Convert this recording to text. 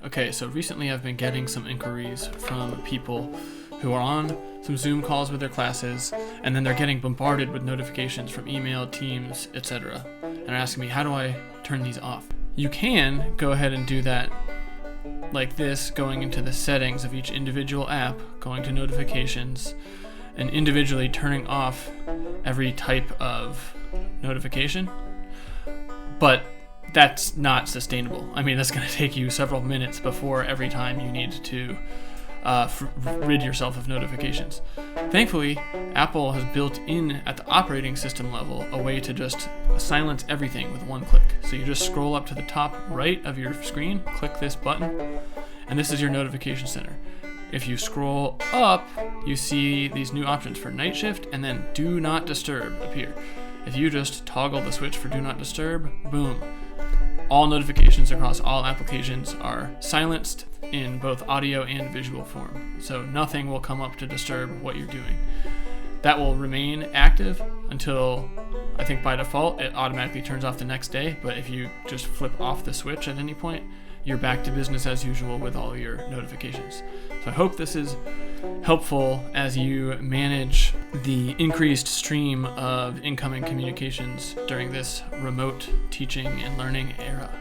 Okay, so recently I've been getting some inquiries from people who are on some Zoom calls with their classes, and then they're getting bombarded with notifications from email, Teams, etc. And they're asking me, how do I turn these off? You can go ahead and do that like this, going into the settings of each individual app, going to notifications, and individually turning off every type of notification. But that's not sustainable. I mean, that's going to take you several minutes before every time you need to rid yourself of notifications. Thankfully, Apple has built in at the operating system level a way to just silence everything with one click. So you just scroll up to the top right of your screen, click this button, and this is your notification center. If you scroll up, you see these new options for night shift and then do not disturb appear. If you just toggle the switch for do not disturb, boom. All notifications across all applications are silenced in both audio and visual form. So nothing will come up to disturb what you're doing. That will remain active until, I think by default, it automatically turns off the next day. But if you just flip off the switch at any point, you're back to business as usual with all your notifications. So I hope this is helpful as you manage the increased stream of incoming communications during this remote teaching and learning era.